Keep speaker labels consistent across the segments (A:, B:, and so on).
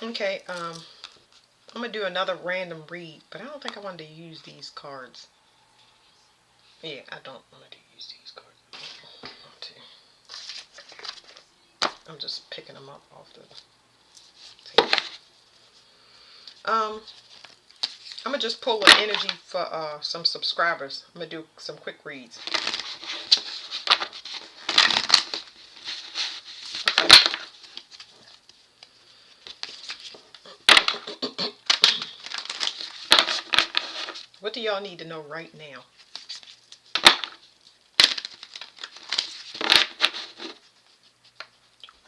A: Okay, I'm going to do another random read, but I don't think I wanted to use these cards. Yeah, I don't want to use these cards. I want to. I'm just picking them up off the table. I'm going to just pull an energy for some subscribers. I'm going to do some quick reads. What do y'all need to know right now?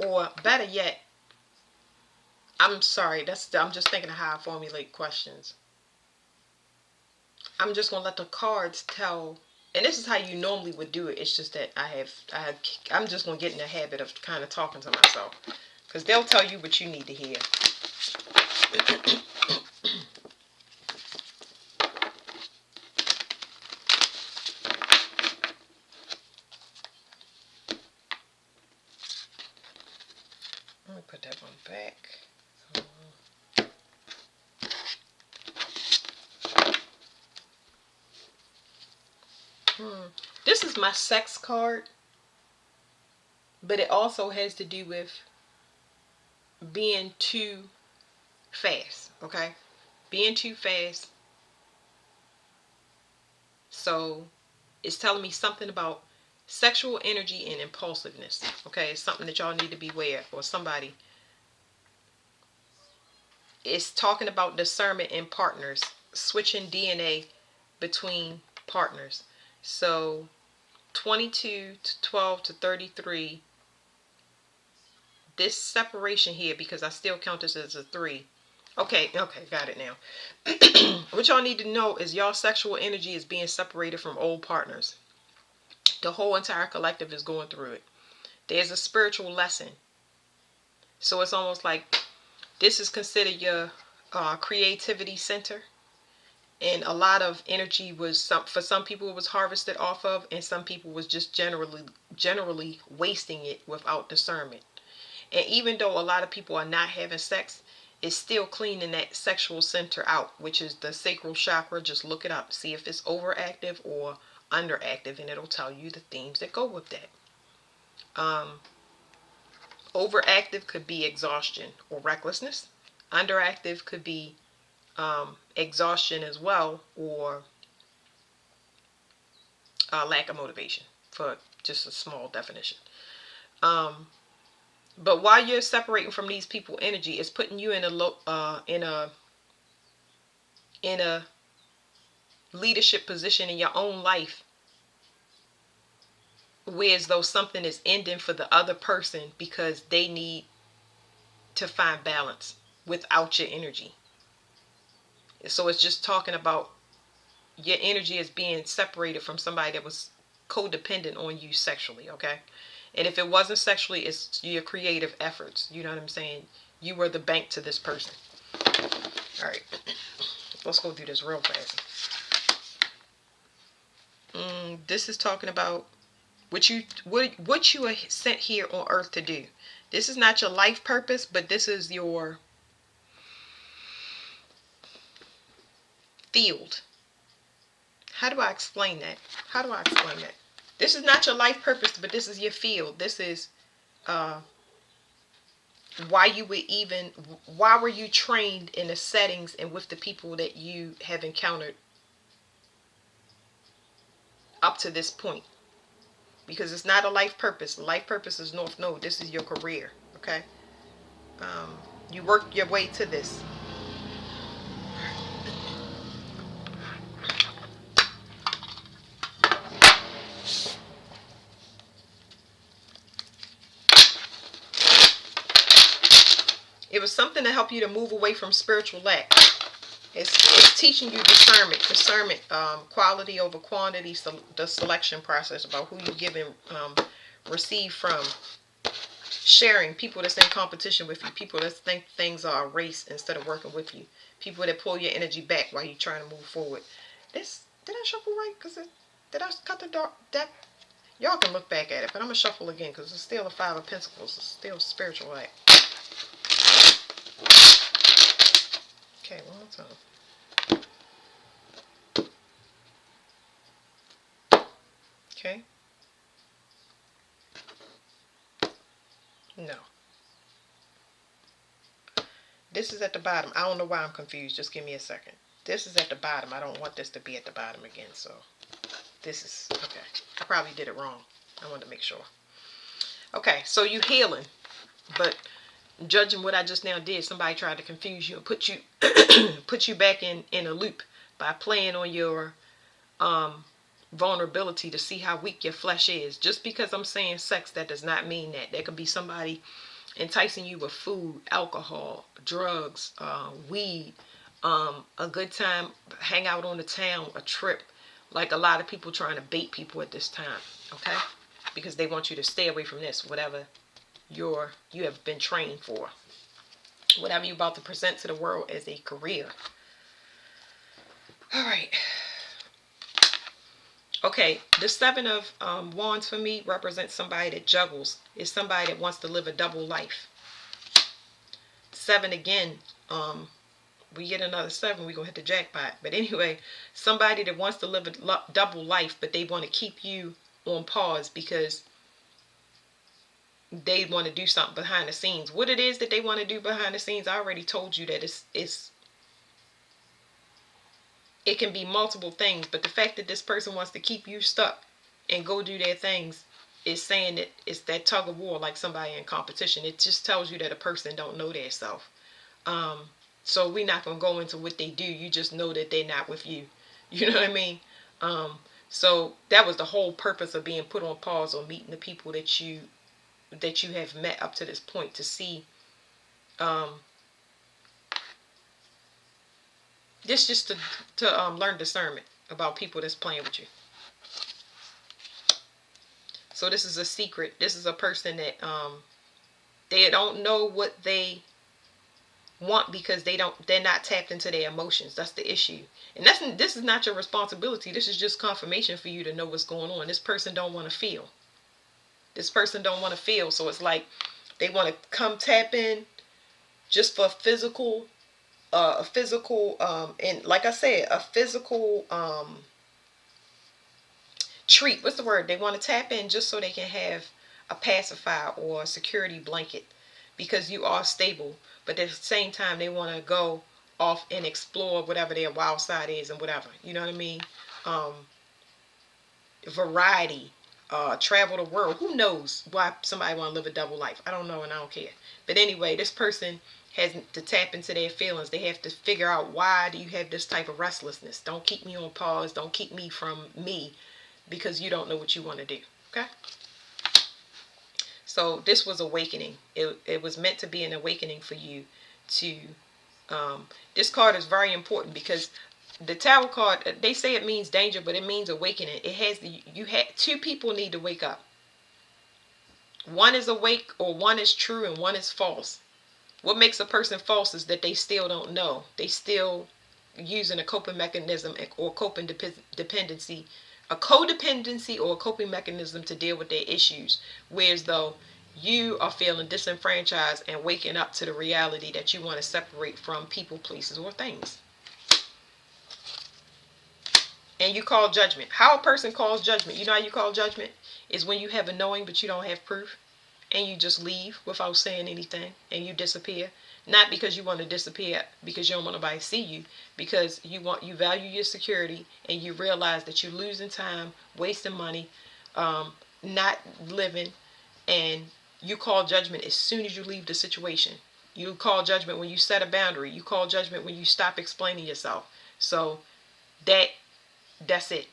A: Or better yet, I'm sorry, I'm just thinking of how I formulate questions. I'm just gonna let the cards tell, and this is how you normally would do it. It's just that I'm just gonna get in the habit of kind of talking to myself, because they'll tell you what you need to hear. Let me put that one back. This is my sex card, but it also has to do with being too fast, okay? Being too fast. So it's telling me something about sexual energy and impulsiveness, okay? It's something that y'all need to be aware of, or somebody. It's talking about discernment in partners, switching DNA between partners. So 22 to 12 to 33, this separation here, because I still count this as a 3. Okay, got it now. What y'all need to know is y'all sexual energy is being separated from old partners. The whole entire collective is going through it. There's a spiritual lesson. So it's almost like this is considered your creativity center. And a lot of energy was for some people it was harvested off of, and some people was just generally wasting it without discernment. And even though a lot of people are not having sex, it's still cleaning that sexual center out, which is the sacral chakra. Just look it up, see if it's overactive or underactive, and it'll tell you the themes that go with that. Overactive could be exhaustion or recklessness. Underactive could be exhaustion as well, or lack of motivation, for just a small definition. But while you're separating from these people energy, it's putting you in a leadership position in your own life, where as though something is ending for the other person because they need to find balance without your energy. So it's just talking about your energy is being separated from somebody that was codependent on you sexually, okay? And if it wasn't sexually, it's your creative efforts. You know what I'm saying? You were the bank to this person. All right. Let's go through this real fast. This is talking about what you are sent here on earth to do. This is not your life purpose, but this is your field. How do I explain that? This is not your life purpose, but this is your field. This is why were you trained in the settings and with the people that you have encountered up to this point. Because it's not a life purpose. Life purpose is North Node. This is your career, okay? You worked your way to this. It was something to help you to move away from spiritual lack. It's teaching you discernment, quality over quantity, the selection process about who you give and receive from. Sharing, people that's in competition with you, people that think things are a race instead of working with you, people that pull your energy back while you're trying to move forward. Did I shuffle right? Did I cut the deck? Y'all can look back at it, but I'm gonna shuffle again because it's still a 5 of Pentacles. It's still spiritual act. This is at the bottom. I don't know why I'm confused. Just give me a second. This is at the bottom. I don't want this to be at the bottom again. So this is, okay. I probably did it wrong. I wanted to make sure. Okay, so you healing. But judging what I just now did, somebody tried to confuse you and put you put you back in a loop by playing on your vulnerability to see how weak your flesh is. Just because I'm saying sex, that does not mean that. There could be somebody enticing you with food, alcohol, drugs, weed, a good time, hang out on the town, a trip. Like a lot of people trying to bait people at this time, okay? Because they want you to stay away from this, whatever you have been trained for. Whatever you're about to present to the world as a career. All right. Okay, the Seven of Wands for me represents somebody that juggles. It's somebody that wants to live a double life. Seven again, we get another 7, we're going to hit the jackpot. But anyway, somebody that wants to live a double life, but they want to keep you on pause because they want to do something behind the scenes. What it is that they want to do behind the scenes, I already told you that it can be multiple things. But the fact that this person wants to keep you stuck and go do their things is saying that it's that tug of war, like somebody in competition. It just tells you that a person don't know their self. So we're not going to go into what they do. You just know that they're not with you. You know what I mean? So that was the whole purpose of being put on pause or meeting the people that you have met up to this point, to see this, just to learn discernment about people that's playing with you. So this is a secret. This is a person that they don't know what they want because they're not tapped into their emotions. That's the issue. And this is not your responsibility. This is just confirmation for you to know what's going on. This person don't want to feel. This person don't want to feel. So it's like they want to come tap in just for physical, and like I said, a physical treat. What's the word? They want to tap in just so they can have a pacifier or a security blanket because you are stable. But at the same time, they want to go off and explore whatever their wild side is and whatever. You know what I mean? Variety, travel the world. Who knows why somebody want to live a double life? I don't know, and I don't care. But anyway, this person has to tap into their feelings. They have to figure out, why do you have this type of restlessness? Don't keep me on pause. Don't keep me from me because you don't know what you want to do. Okay? So this was awakening. It was meant to be an awakening for you to, this card is very important because the Tower card, they say it means danger, but it means awakening. It has two people need to wake up. One is awake, or one is true and one is false. What makes a person false is that they still don't know. They still using a coping mechanism or coping dependency, a codependency or a coping mechanism to deal with their issues. Whereas though you are feeling disenfranchised and waking up to the reality that you want to separate from people, places, or things. And you call judgment. How a person calls judgment, you know how you call judgment? Is when you have a knowing but you don't have proof. And you just leave without saying anything. And you disappear. Not because you want to disappear because you don't want nobody to see you. Because you value your security. And you realize that you're losing time, wasting money, not living. And you call judgment as soon as you leave the situation. You call judgment when you set a boundary. You call judgment when you stop explaining yourself. So that's it.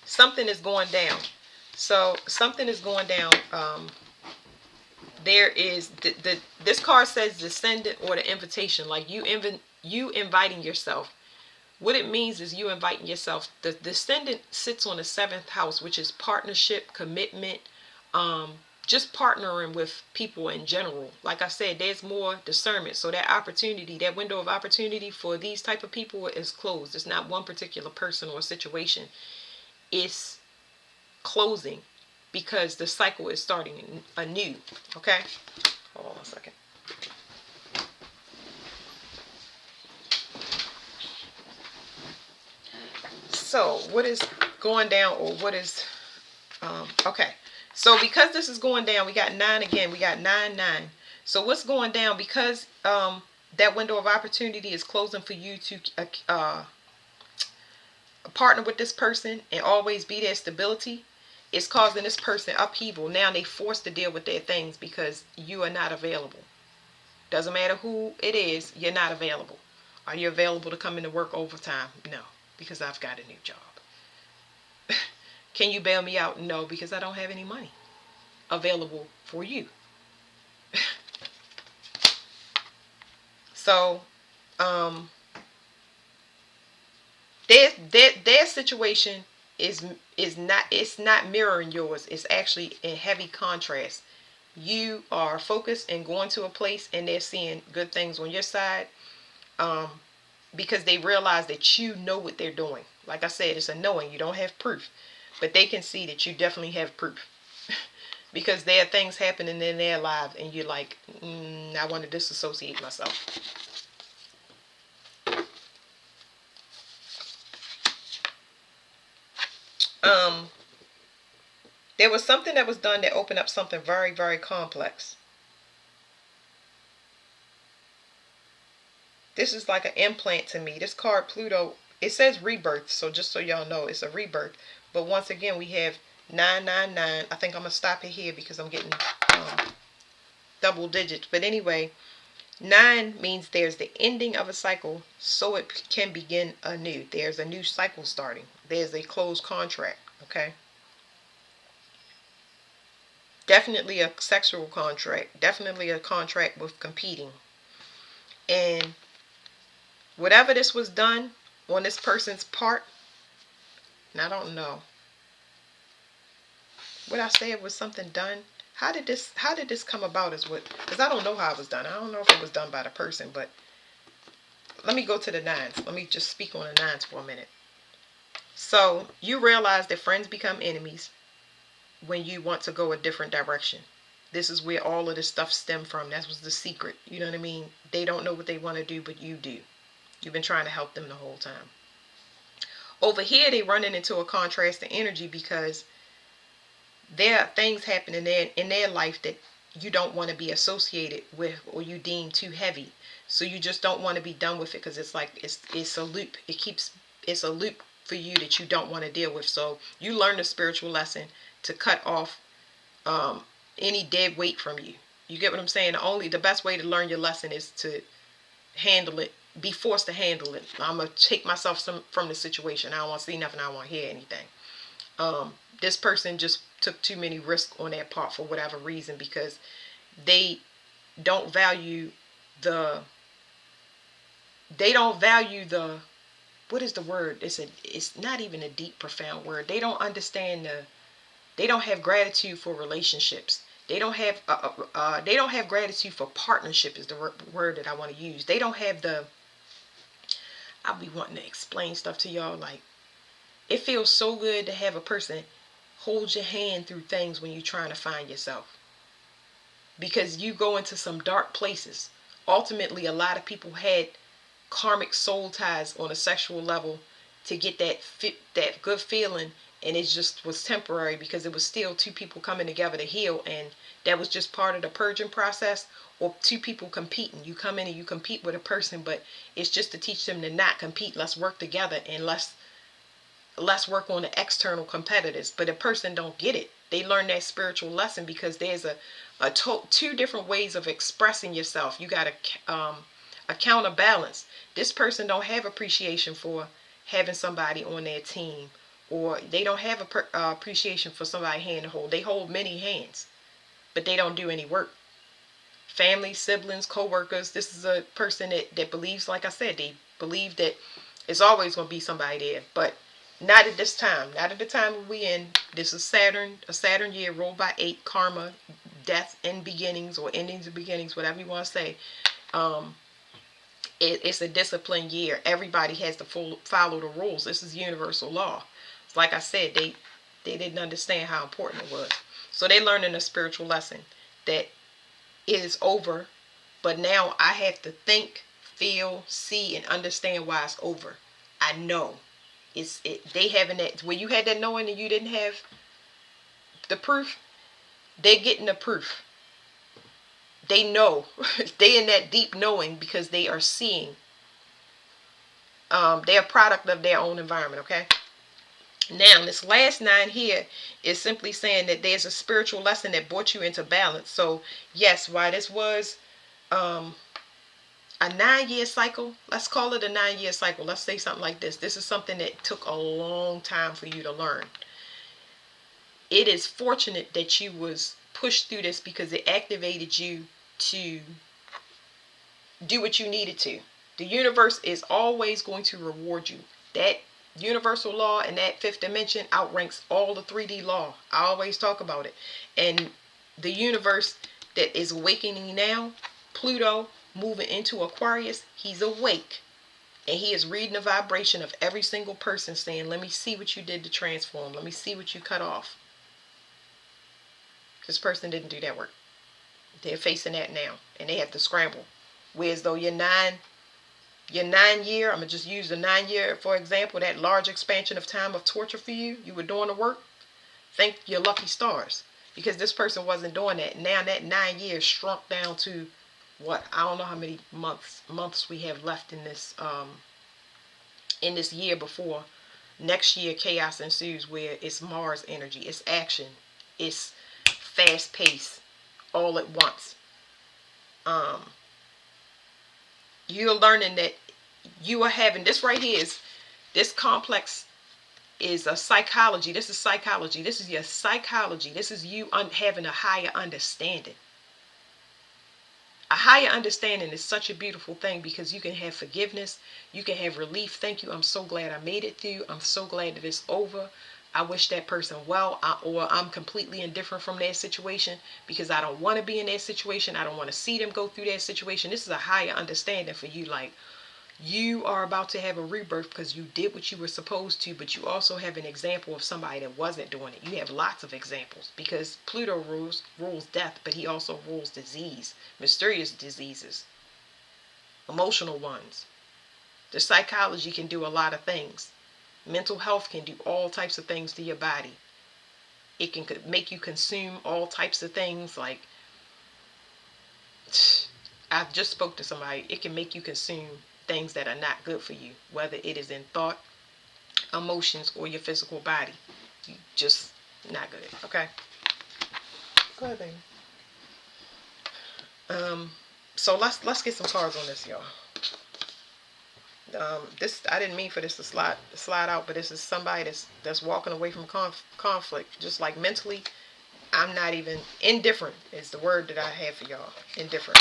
A: Something is going down. So something is going down. There is this card says descendant or the invitation, like you inviting yourself. What it means is you inviting yourself. The descendant sits on the 7th house, which is partnership, commitment, just partnering with people in general. Like I said, there's more discernment. So that opportunity, that window of opportunity for these type of people is closed. It's not one particular person or situation. It's closing because the cycle is starting anew. Okay? Hold on a second. So what is going down, or what is Okay. So because this is going down, we got 9 again. We got 9, 9. So what's going down? Because that window of opportunity is closing for you to partner with this person and always be their stability. It's causing this person upheaval. Now they forced to deal with their things because you are not available. Doesn't matter who it is, you're not available. Are you available to come into work overtime? No, because I've got a new job. Can you bail me out? No, because I don't have any money available for you. So, their situation is not, it's not mirroring yours. It's actually in heavy contrast. You are focused and going to a place, and they're seeing good things on your side, because they realize that you know what they're doing. Like I said, it's a knowing. You don't have proof, but they can see that you definitely have proof. Because there are things happening in their lives, and you're like, I want to disassociate myself. Um, there was something that was done that opened up something very, very complex. This is like an implant to me. This card, Pluto, it says rebirth. So just so y'all know, it's a rebirth. But once again, we have 999. I think I'm going to stop it here because I'm getting double digits. But anyway, 9 means there's the ending of a cycle, so it can begin anew. There's a new cycle starting. There's a closed contract. Okay. Definitely a sexual contract. Definitely a contract with competing. And whatever this was done on this person's part, and I don't know what I said was something done. How did this come about is what, because I don't know how it was done. I don't know if it was done by the person, but let me go to the 9s. Let me just speak on the 9s for a minute. So you realize that friends become enemies when you want to go a different direction. This is where all of this stuff stemmed from. That was the secret. You know what I mean? They don't know what they want to do, but you do. You've been trying to help them the whole time. Over here, they running into a contrast of energy because there are things happening in their life that you don't want to be associated with, or you deem too heavy. So you just don't want to be done with it because it's like it's a loop. It's a loop for you that you don't want to deal with. So you learn the spiritual lesson to cut off any dead weight from you. You get what I'm saying? The best way to learn your lesson is to handle it. Be forced to handle it. I'm gonna take myself from the situation. I don't want to see nothing. I don't want to hear anything. This person just took too many risks on their part for whatever reason, because they don't value the what is the word? It's not even a deep, profound word. They don't understand they don't have gratitude for relationships. They don't have gratitude for partnership is the word that I want to use. They don't have the, I'll be wanting to explain stuff to y'all, like, it feels so good to have a person hold your hand through things when you're trying to find yourself, because you go into some dark places. Ultimately, a lot of people had karmic soul ties on a sexual level to get that good feeling, and it just was temporary because it was still two people coming together to heal, and that was just part of the purging process. Or two people competing. You come in and you compete with a person, but it's just to teach them to not compete. Let's work together, and let's work on the external competitors. But a person don't get it. They learn that spiritual lesson because there's two different ways of expressing yourself. You got a counterbalance. This person don't have appreciation for having somebody on their team, or they don't have appreciation for somebody hand to hold. They hold many hands, but they don't do any work. Family, siblings, co-workers. This is a person that believes, like I said, they believe that it's always going to be somebody there, but not at this time. Not at the time we in. This is Saturn, a Saturn year, rolled by 8, karma, death and beginnings, or endings and beginnings, whatever you want to say. It's a disciplined year. Everybody has to follow the rules. This is universal law. Like I said, they didn't understand how important it was. So they learned in a spiritual lesson that it is over, but now I have to think, feel, see, and understand why it's over. I know. They having that, where you had that knowing and you didn't have the proof, they're getting the proof. They know. They in that deep knowing because they are seeing. They're a product of their own environment, okay? Now, this last 9 here is simply saying that there's a spiritual lesson that brought you into balance. So, yes, why this was um, a 9-year cycle, let's call it a 9-year cycle. Let's say something like this. This is something that took a long time for you to learn. It is fortunate that you was pushed through this because it activated you to do what you needed to. The universe is always going to reward you. That universal law and that fifth dimension outranks all the 3D law. I always talk about it. And the universe that is awakening now, Pluto moving into Aquarius, he's awake. And he is reading the vibration of every single person saying, let me see what you did to transform. Let me see what you cut off. This person didn't do that work. They're facing that now. And they have to scramble. Whereas though your 9-year, I'm going to just use the 9-year for example, that large expansion of time of torture for you, you were doing the work, thank your lucky stars. Because this person wasn't doing that. Now that 9 years shrunk down to what? I don't know how many months we have left in this year before next year chaos ensues, where it's Mars energy, it's action, it's fast pace all at once. You're learning that you are having this right here is this complex is a psychology. This is psychology. This is your psychology. This is you having a higher understanding. A higher understanding is such a beautiful thing because you can have forgiveness. You can have relief. Thank you. I'm so glad I made it through. I'm so glad that it's over. I wish that person well, or I'm completely indifferent from their situation because I don't want to be in their situation. I don't want to see them go through that situation. This is a higher understanding for you. Like, you are about to have a rebirth because you did what you were supposed to, but you also have an example of somebody that wasn't doing it. You have lots of examples because Pluto rules death, but he also rules disease, mysterious diseases, emotional ones. The psychology can do a lot of things. Mental health can do all types of things to your body. It can make you consume all types of things. Like, I just spoke to somebody. It can make you consume things that are not good for you, whether it is in thought, emotions, or your physical body. Just not good. Okay. Go ahead, baby. So let's get some cards on this, y'all. This, I didn't mean for this to slide out, but this is somebody that's walking away from conflict, just like mentally. I'm not even indifferent is the word that I have for y'all. Indifferent.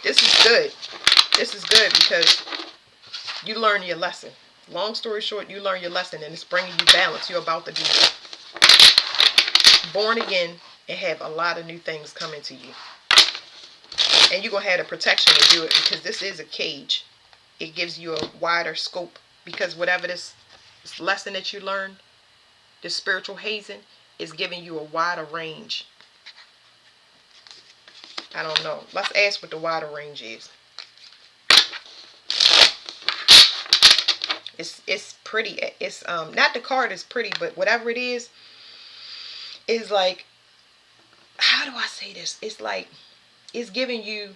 A: This is good. This is good because you learn your lesson. Long story short, you learn your lesson and it's bringing you balance. You're about to be born again and have a lot of new things coming to you. And you're going to have the protection to do it because this is a cage. It gives you a wider scope because whatever this lesson that you learned, this spiritual hazing, is giving you a wider range. I don't know. Let's ask what the wider range is. It's pretty. It's not the card is pretty, but whatever it is like, how do I say this? It's like it's giving you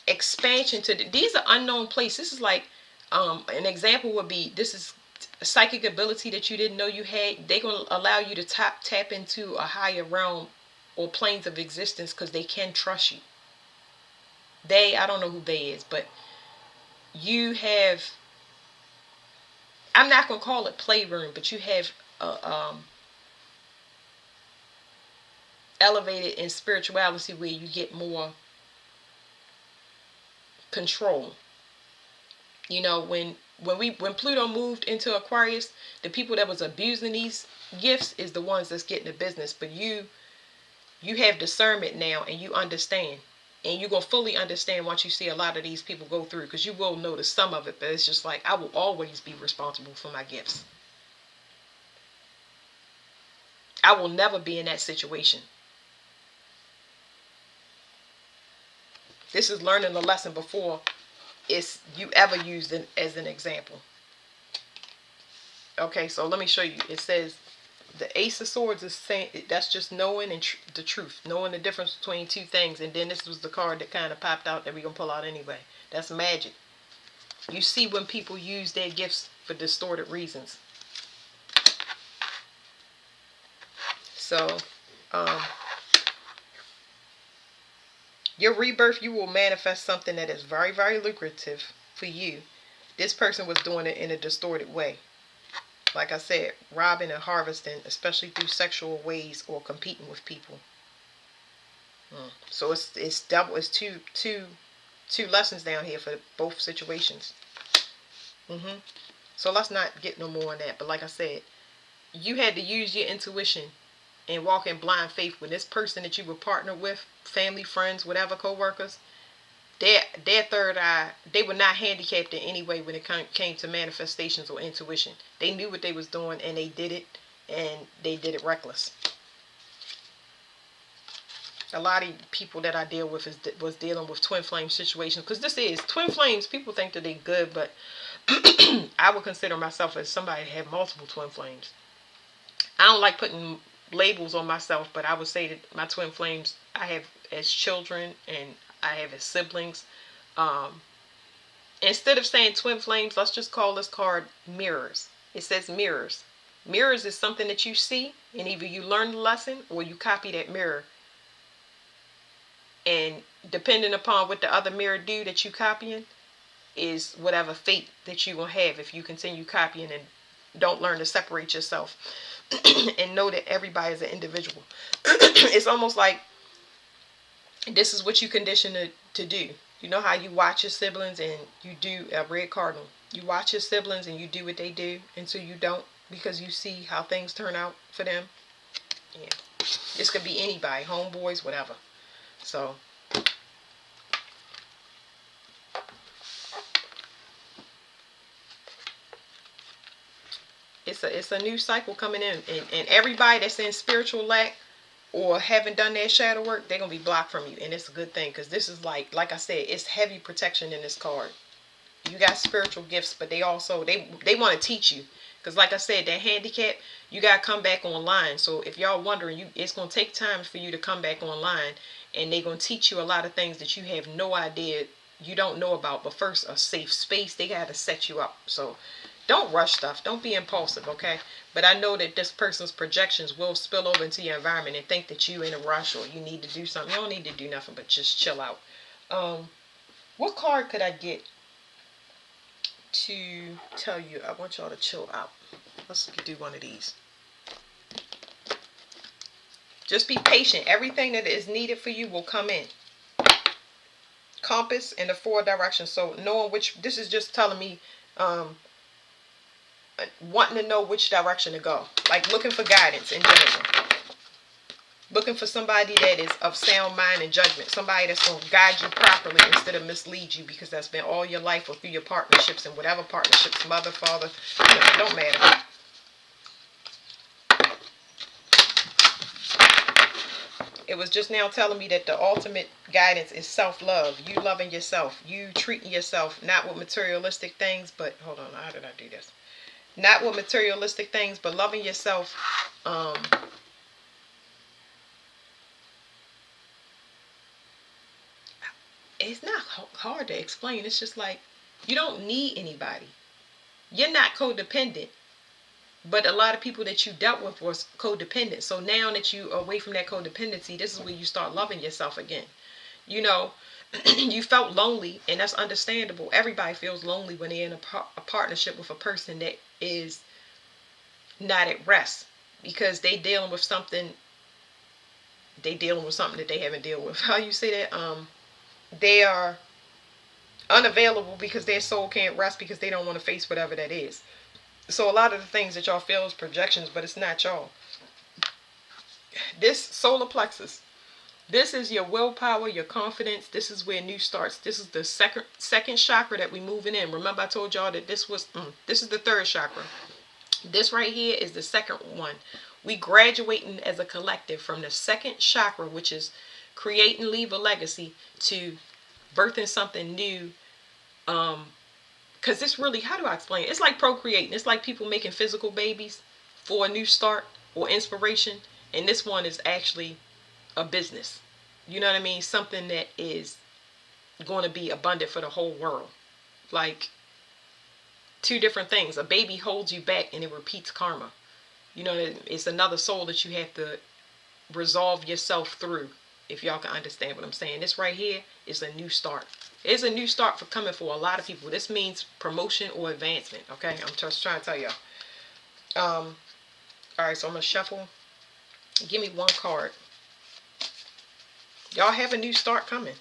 A: expansion to these are unknown places. This is like an example would be, this is a psychic ability that you didn't know you had. They're going to allow you to tap into a higher realm or planes of existence because they can trust you. I don't know who they is, but you have, I'm not going to call it playroom, but you have elevated in spirituality where you get more control. You know, when Pluto moved into Aquarius, the people that was abusing these gifts is the ones that's getting the business. But you have discernment now and you understand. And you're going to fully understand once you see a lot of these people go through, because you will notice some of it, but it's just like, I will always be responsible for my gifts. I will never be in that situation. This is learning the lesson before it's you ever used it as an example. Okay, so let me show you. It says the Ace of Swords is saying that's just knowing the truth, knowing the difference between two things. And then this was the card that kind of popped out that we're gonna pull out anyway. That's magic. You see when people use their gifts for distorted reasons. So, um, your rebirth, you will manifest something that is very, very lucrative for you. This person was doing it in a distorted way. Like I said, robbing and harvesting, especially through sexual ways or competing with people. So it's double. It's two lessons down here for both situations. So let's not get no more on that. But like I said, you had to use your intuition and walk in blind faith when this person that you were partnered with, family, friends, whatever, co-workers, their third eye, they were not handicapped in any way when it came to manifestations or intuition. They knew what they was doing and they did it, and they did it reckless. A lot of people that I deal with was dealing with twin flame situations, because this is twin flames. People think that they good, but I would consider myself as somebody that had multiple twin flames. I don't like putting labels on myself, but I would say that my twin flames I have as children and I have as siblings. Um, Instead of saying twin flames, let's just call this card mirrors. It says mirrors. Mirrors is something that you see, and either you learn the lesson or you copy that mirror. And depending upon what the other mirror do that you copying is whatever fate that you will have if you continue copying and don't learn to separate yourself and know that everybody is an individual. It's almost like this is what you condition to do. You know how you watch your siblings and you do a red cardinal. You watch your siblings and you do what they do until you don't, because you see how things turn out for them. Yeah. This could be anybody, homeboys, whatever. So it's a new cycle coming in, and everybody that's in spiritual lack or haven't done their shadow work, they're gonna be blocked from you, and it's a good thing, because this is like I said, it's heavy protection in this card. You got spiritual gifts, but they also they want to teach you, because like I said, that handicap, you got to come back online. So if y'all wondering, it's going to take time for you to come back online, and they're going to teach you a lot of things that you have no idea, you don't know about. But first, a safe space, they got to set you up. So don't rush stuff, don't be impulsive, okay? But I know that this person's projections will spill over into your environment and think that you in a rush or you need to do something. You don't need to do nothing but just chill out. What card could I get to tell you I want y'all to chill out? Let's do one of these. Just be patient. Everything that is needed for you will come in. Compass in the 4 directions. So knowing which, this is just telling me wanting to know which direction to go. Like looking for guidance in general. Looking for somebody that is of sound mind and judgment. Somebody that's going to guide you properly instead of mislead you, because that's been all your life or through your partnerships, and whatever partnerships, mother, father, it don't matter. It was just now telling me that the ultimate guidance is self-love. You loving yourself. You treating yourself not with materialistic things, but hold on, how did I do this? Not with materialistic things, but loving yourself. It's not hard to explain. It's just like you don't need anybody. You're not codependent, but a lot of people that you dealt with was codependent. So now that you are away from that codependency, this is where you start loving yourself again. You know, you felt lonely, and that's understandable. Everybody feels lonely when they're in a partnership with a person that is not at rest, because they dealing with something. They dealing with something that they haven't dealt with. How you say that? They are unavailable because their soul can't rest, because they don't want to face whatever that is. So a lot of the things that y'all feel is projections, but it's not y'all. This solar plexus, this is your willpower, your confidence. This is where new starts. This is the second chakra that we moving in. Remember I told y'all that this is the third chakra. This right here is the second one. We graduating as a collective from the second chakra, which is create and leave a legacy, to birthing something new, Because it's really, how do I explain it? It's like procreating. It's like people making physical babies for a new start or inspiration. And this one is actually a business. You know what I mean? Something that is going to be abundant for the whole world. Like, two different things. A baby holds you back and it repeats karma. You know, it's another soul that you have to resolve yourself through, if y'all can understand what I'm saying. This right here is a new start. It's a new start for coming for a lot of people. This means promotion or advancement. Okay, I'm just trying to tell y'all. All right, so I'm gonna shuffle. Give me one card. Y'all have a new start coming.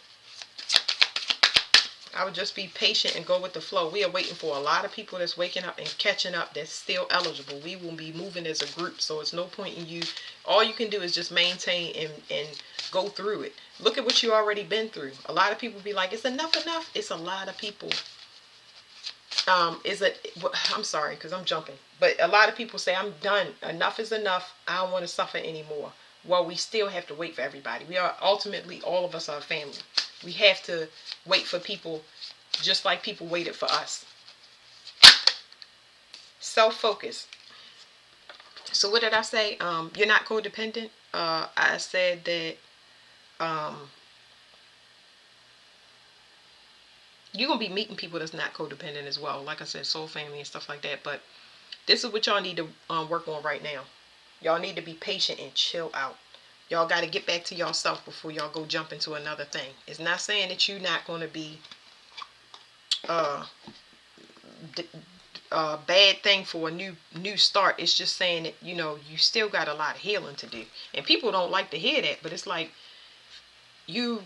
A: I would just be patient and go with the flow. We are waiting for a lot of people that's waking up and catching up that's still eligible. We will be moving as a group, so it's no point in you. All you can do is just maintain and go through it. Look at what you already been through. A lot of people be like, it's enough. It's a lot of people. I'm sorry because I'm jumping. But a lot of people say, I'm done. Enough is enough. I don't want to suffer anymore. Well, we still have to wait for everybody. We are ultimately, all of us are family. We have to wait for people just like people waited for us. Self-focus. So what did I say? You're not codependent. I said that you're going to be meeting people that's not codependent as well. Like I said, soul family and stuff like that. But this is what y'all need to work on right now. Y'all need to be patient and chill out. Y'all got to get back to yourself before y'all go jump into another thing. It's not saying that you're not going to be bad thing for a new start. It's just saying that, you know, you still got a lot of healing to do. And people don't like to hear that, but it's like you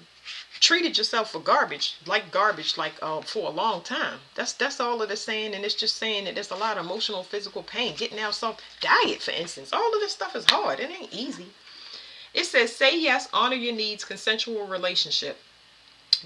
A: treated yourself for garbage for a long time. That's all it is saying. And it's just saying that there's a lot of emotional, physical pain. Getting out some diet, for instance. All of this stuff is hard. It ain't easy. It says, say yes, honor your needs, consensual relationship.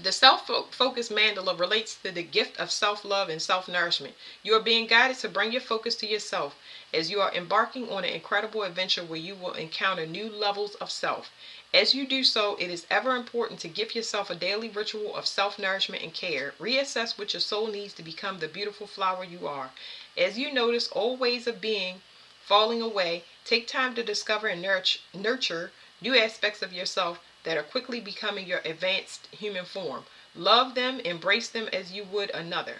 A: The self-focused mandala relates to the gift of self-love and self-nourishment. You are being guided to bring your focus to yourself as you are embarking on an incredible adventure where you will encounter new levels of self. As you do so, it is ever important to give yourself a daily ritual of self-nourishment and care. Reassess what your soul needs to become the beautiful flower you are. As you notice old ways of being falling away, take time to discover and nurture new aspects of yourself that are quickly becoming your advanced human form. Love them, embrace them as you would another.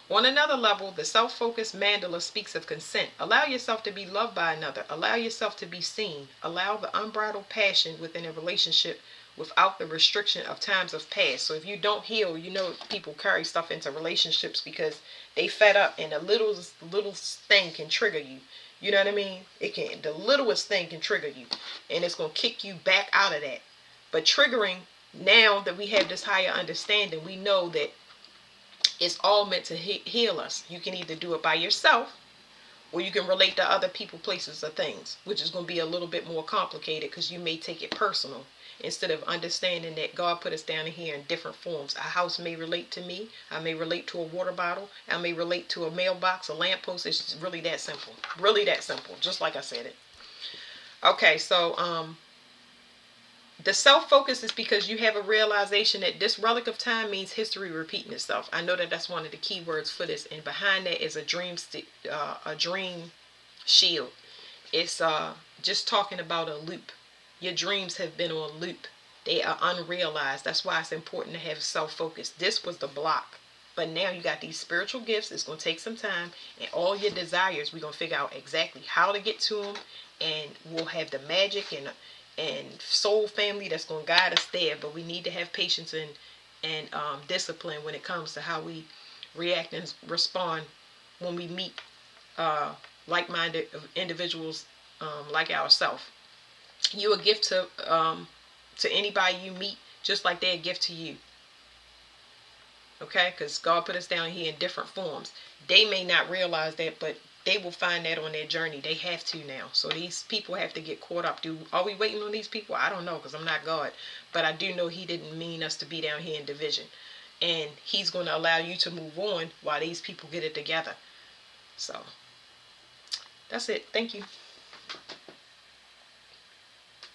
A: On another level, the self-focused mandala speaks of consent. Allow yourself to be loved by another. Allow yourself to be seen. Allow the unbridled passion within a relationship without the restriction of times of past. So if you don't heal, you know people carry stuff into relationships because they fed up, and the little thing can trigger you. You know what I mean? The littlest thing can trigger you, and it's going to kick you back out of that. But triggering, now that we have this higher understanding, we know that it's all meant to heal us. You can either do it by yourself, or you can relate to other people, places, or things, which is going to be a little bit more complicated because you may take it personal instead of understanding that God put us down here in different forms. A house may relate to me. I may relate to a water bottle. I may relate to a mailbox, a lamppost. It's really that simple. Really that simple. Just like I said it. Okay, so the self-focus is because you have a realization that this relic of time means history repeating itself. I know that that's one of the key words for this. And behind that is a dream shield. It's just talking about a loop. Your dreams have been on loop. They are unrealized. That's why it's important to have self-focus. This was the block. But now you got these spiritual gifts. It's going to take some time. And all your desires, we're going to figure out exactly how to get to them. And we'll have the magic and soul family that's going to guide us there. But we need to have patience and discipline when it comes to how we react and respond when we meet like-minded individuals like ourselves. You a gift to anybody you meet, just like they're a gift to you. Okay, because God put us down here in different forms. They may not realize that, but they will find that on their journey. They have to now. So these people have to get caught up. Are we waiting on these people? I don't know, because I'm not God. But I do know He didn't mean us to be down here in division. And He's going to allow you to move on while these people get it together. So that's it. Thank you.